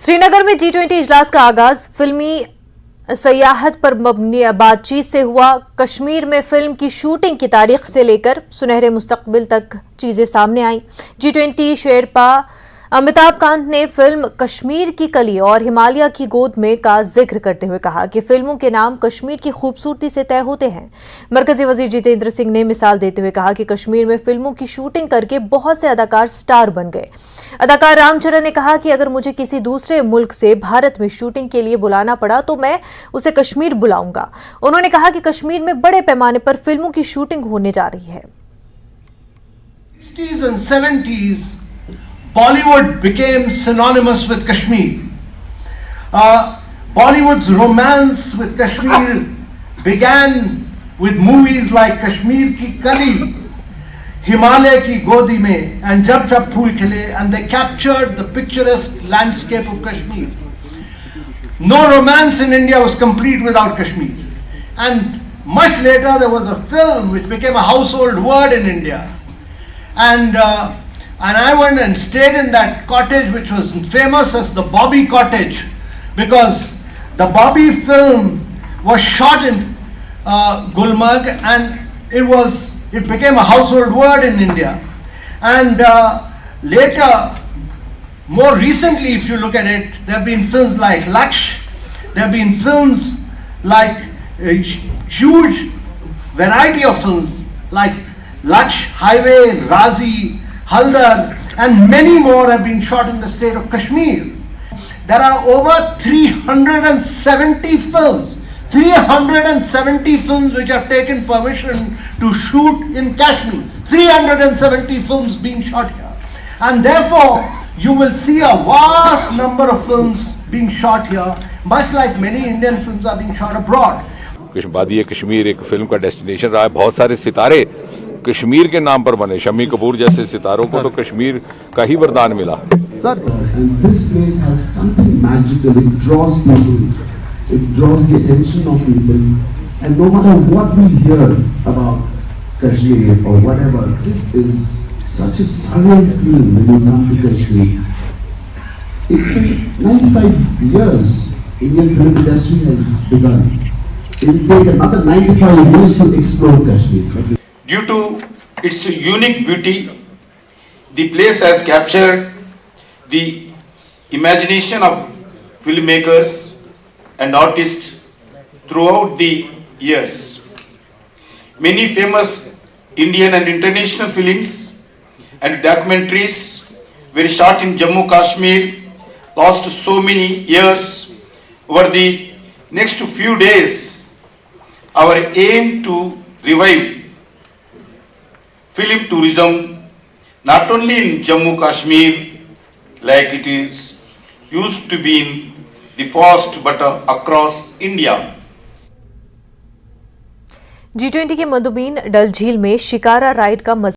श्रीनगर में G20 इजलास का आगाज फिल्मी सियाहत पर मबनी बातचीत से हुआ। कश्मीर में फिल्म की शूटिंग की तारीख से लेकर सुनहरे मुस्तकबिल तक चीजें सामने आई। G20 शेरपा अमिताभ कांत ने फिल्म कश्मीर की कली और हिमालय की गोद में का जिक्र करते हुए कहा कि फिल्मों के नाम कश्मीर की खूबसूरती से तय होते हैं। मरकजी वजीर जितेंद्र सिंह ने मिसाल देते हुए कहा कि कश्मीर में फिल्मों की शूटिंग करके बहुत से अदाकार स्टार बन गए। अदाकार रामचरण ने कहा कि अगर मुझे किसी दूसरे मुल्क से भारत में शूटिंग के लिए बुलाना पड़ा तो मैं उसे कश्मीर बुलाऊंगा। उन्होंने कहा कि कश्मीर में बड़े पैमाने पर फिल्मों की शूटिंग होने जा रही है। 60s and 70s, Bollywood became synonymous with Kashmir. Bollywood's romance with Kashmir began with movies like Kashmir Ki Kali, Himalaya Ki Godi Mein, and Jab Jab Phool Khile, and they captured the picturesque landscape of Kashmir. No romance in India was complete without Kashmir. And much later there was a film which became a household word in India. And I went and stayed in that cottage which was famous as the Bobby Cottage, because the Bobby film was shot in Gulmarg, and it became a household word in India. And later, more recently, if you look at it, there have been films like Laksh, there have been films like a huge variety of films like Laksh, Highway, Razi, Haldar, and many more have been shot in the state of Kashmir. There are over 370 films, 370 films which have taken permission to shoot in Kashmir. 370 films being shot here. And therefore, you will see a vast number of films being shot here, much like many Indian films are being shot abroad. वादी कश्मीर एक film का destination रहा है। बहुत सारे सितारे कश्मीर के नाम पर बने। शम्मी कपूर जैसे सितारों को तो कश्मीर का ही वरदान मिला। This place has something magical. It draws people. It draws the attention of people. And no matter what we hear about Kashmir or whatever, this is such a surreal feeling when you come to Kashmir. It's been 95 years Indian film industry has begun. It will take another 95 years to explore Kashmir. Due to its unique beauty, the place has captured the imagination of filmmakers and artists throughout the years. Many famous Indian and international films and documentaries were shot in Jammu Kashmir last so many years. Over the next few days, our aim to revive film tourism not only in Jammu Kashmir like it is used to be in the past but across India. G20 के मदुबीन डल झील में shikara ride का